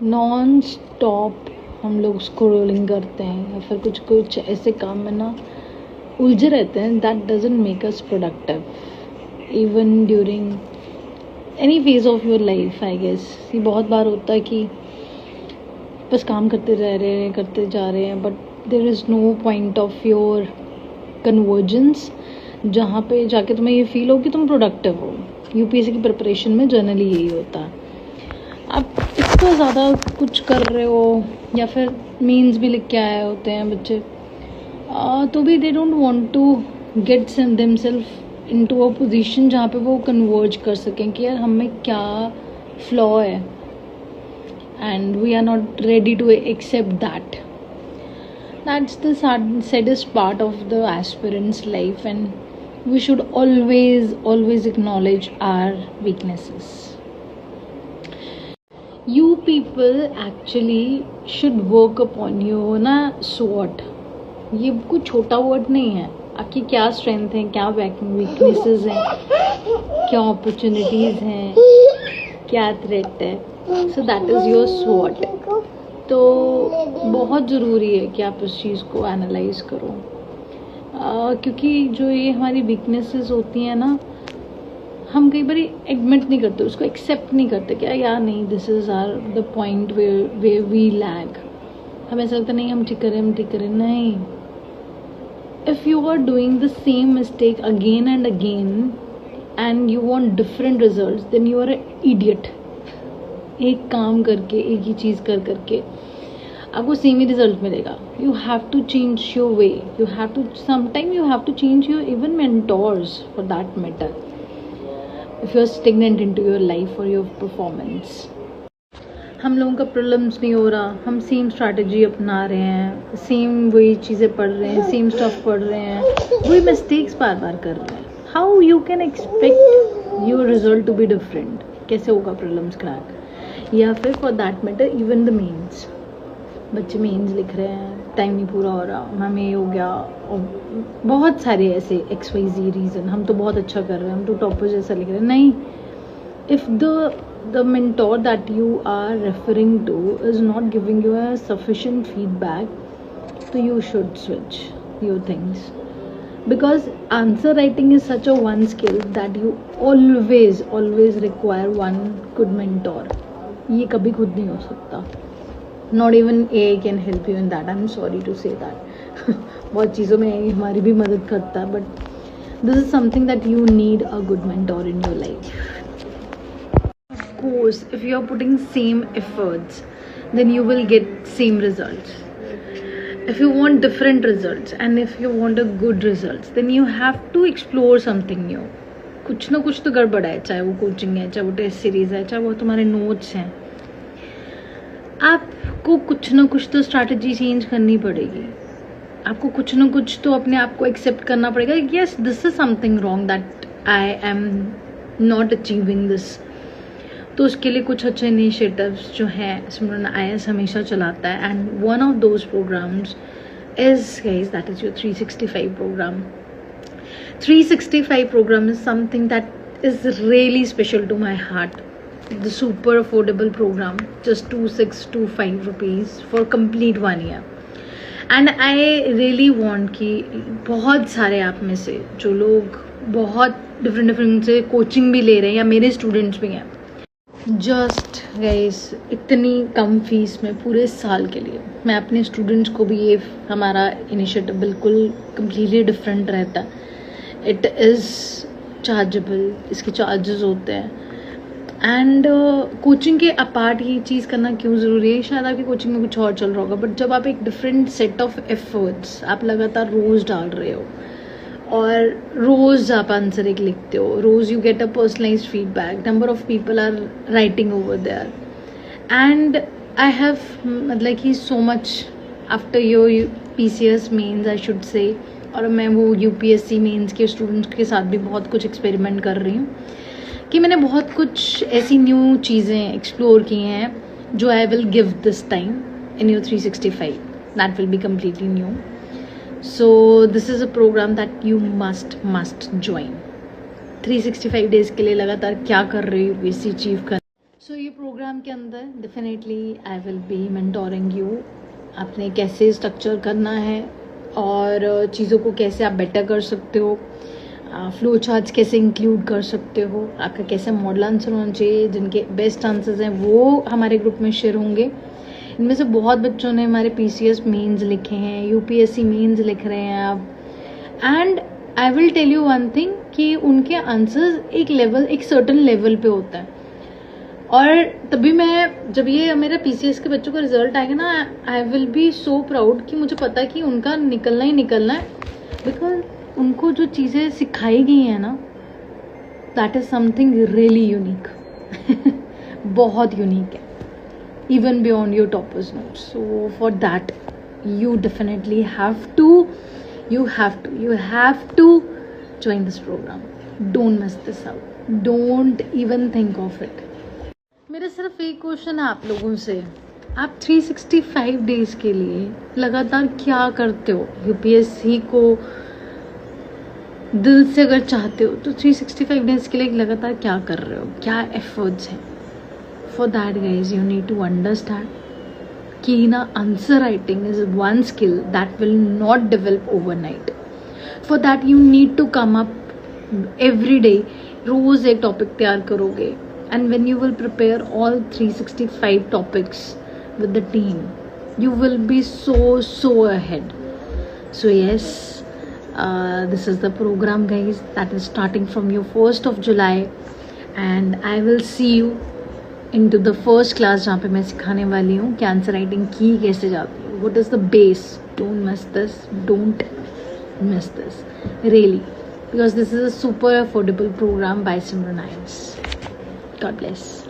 Non stop हम लोग scrolling करते हैं या फिर कुछ कुछ ऐसे काम में ना उलझे रहते हैं, that doesn't make us productive even during any phase of your life. I guess ये बहुत बार होता है कि बस काम करते जा रहे हैं, but there is no point of your convergence जहाँ पे जाके तुम्हें ये फील हो कि तुम प्रोडक्टिव हो। यूपीएससी की प्रिपरेशन में जनरली यही होता है, आप इतना ज़्यादा कुछ कर रहे हो या फिर मीन्स भी लिख के आए होते हैं बच्चे, तो भी they don't want to get themself into a position जहाँ पे वो कन्वर्ज कर सकें कि यार हमें क्या फ्लॉ है, and we are not ready to accept that. That's the saddest part of the aspirant's life, and we should always acknowledge our weaknesses. You people actually should work upon your ना SWOT। ये कुछ छोटा word नहीं है, आपकी क्या strength है, क्या वीकनेसेस हैं, क्या अपॉर्चुनिटीज़ हैं, क्या थ्रेट है, so that is your SWOT। तो बहुत ज़रूरी है कि आप उस चीज़ को एनालाइज करो, क्योंकि जो ये हमारी वीकनेसेस होती हैं ना, हम कई बार एडमिट नहीं करते, उसको एक्सेप्ट नहीं करते क्या यार नहीं, this is are the point way we lag. हमें ऐसा लगता नहीं हम ठीक करें नहीं। If you are doing the same mistake again and again and you want different results, then you are a idiot. एक काम करके, एक ही चीज़ करके आपको सेम ही रिजल्ट मिलेगा। You have to change your way, you have to sometime you have to change your even mentors for that matter if you are stagnant into your life और योर परफॉर्मेंस। हम लोगों का problems नहीं हो रहा, हम same strategy अपना रहे हैं, सेम वही चीज़ें पढ़ रहे हैं, सेम स्टफ पढ़ रहे हैं, वही मिस्टेक्स बार बार कर रहे हैं। How you can expect your result to be different? कैसे होगा प्रॉब्लम्स क्रैक? या फिर for that matter even the mains, बच्चे मेंस लिख रहे हैं, टाइम नहीं पूरा हो रहा, हमें ये हो गया, और बहुत सारे ऐसे XYZ रीज़न, हम तो बहुत अच्छा कर रहे हैं, हम तो टॉपर जैसा लिख रहे हैं। नहीं, if the mentor that you are referring to is not giving you a sufficient feedback, so you should switch your things, because answer writing is such a one skill that you always require one good mentor. ये कभी खुद नहीं हो सकता, not even AI can help you in that. I am sorry to say that बहुत चीज़ों में AI हमारी भी मदद करता है, but this is something that you need a good mentor in your life. Of course if you are putting same efforts then you will get same results. if you want different results and if you want a good results, then you have to explore something new। कुछ ना कुछ तो गड़बड़ है, चाहे वो coaching है, चाहे वो टेस्ट सीरीज है, चाहे वो तुम्हारे नोट्स हैं, आपको कुछ ना कुछ तो स्ट्रैटेजी चेंज करनी पड़ेगी, आपको कुछ ना कुछ तो अपने आप को एक्सेप्ट करना पड़ेगा। Yes, this is something wrong that I am not achieving this. तो उसके लिए कुछ अच्छे इनिशिएटिव्स जो हैं सिमरन IAS हमेशा चलाता है, and one of those programs is guys that is your 365 program. 365 program is something that is really special to my heart. The super affordable program, just 2625 rupees for complete 1 year. And I really want कि बहुत सारे आप में से जो लोग बहुत different से कोचिंग भी ले रहे हैं या मेरे स्टूडेंट्स भी हैं, जस्ट गाइस इतनी कम फीस में पूरे साल के लिए मैं अपने स्टूडेंट्स को भी, ये हमारा इनिशिएटिव बिल्कुल कम्प्लीटली डिफरेंट रहता है। इट इज़ चार्जेबल, इसके चार्जेस होते हैं, एंड कोचिंग के अपार्ट ये चीज़ करना क्यों ज़रूरी है? शायद आपकी कोचिंग में कुछ और चल रहा होगा, बट जब आप एक डिफरेंट सेट ऑफ एफर्ट्स आप लगातार रोज़ डाल रहे हो और रोज़ आप आंसर एक लिखते हो, रोज़ you get a personalised feedback, number of people are writing over there, and I have मतलब कि so much after your PCS mains I should say, और मैं वो UPSC मेंस के स्टूडेंट्स के साथ भी बहुत कुछ एक्सपेरिमेंट कर रही हूँ कि मैंने बहुत कुछ ऐसी न्यू चीज़ें एक्सप्लोर की हैं जो I will give this time in your 365, that will be completely new. So this is a program that you must join. 365 days के लिए लगातार क्या कर रही हूँ UPSC अचीव कर। सो ये प्रोग्राम के अंदर definitely I will be mentoring you, आपने कैसे स्ट्रक्चर करना है और चीज़ों को कैसे आप बेटर कर सकते हो, फ्लो चार्ट्स कैसे इंक्लूड कर सकते हो, आपका कैसे मॉडल आंसर होना चाहिए, जिनके बेस्ट आंसर्स हैं वो हमारे ग्रुप में शेयर होंगे। इनमें से बहुत बच्चों ने हमारे PCS मेंस लिखे हैं, UPSC मेंस लिख रहे हैं अब, and I will tell you one thing कि उनके आंसर्स एक सर्टन लेवल पे होता है। और तभी मैं जब ये मेरा PCS के बच्चों का रिजल्ट आएगा ना, I will be so proud कि मुझे पता है कि उनका निकलना ही निकलना है, बिकॉज उनको जो चीज़ें सिखाई गई हैं ना, that is something really unique बहुत यूनिक है, even beyond your toppers notes. So for that you definitely have to join this program. Don't miss this out, don't even think of it. मेरा सिर्फ एक क्वेश्चन है आप लोगों से, आप 365 डेज के लिए लगातार क्या करते हो? UPSC को दिल से अगर चाहते हो तो 365 डेज के लिए लगातार क्या कर रहे हो, क्या एफर्ट्स हैं? For that guys, you need to understand कि ना answer writing is one skill that will not develop overnight. For that you need to come up every day, रोज एक टॉपिक तैयार करोगे, and when you will prepare all 365 topics with the team, you will be so ahead. So yes, this is the program guys that is starting from your 1st of July, and I will see you into the first class जहाँ पे मैं सिखाने वाली हूँ कि answer writing की कैसे जाती है, what is the base. Don't miss this really, because this is a super affordable program by Simran IAS. God bless.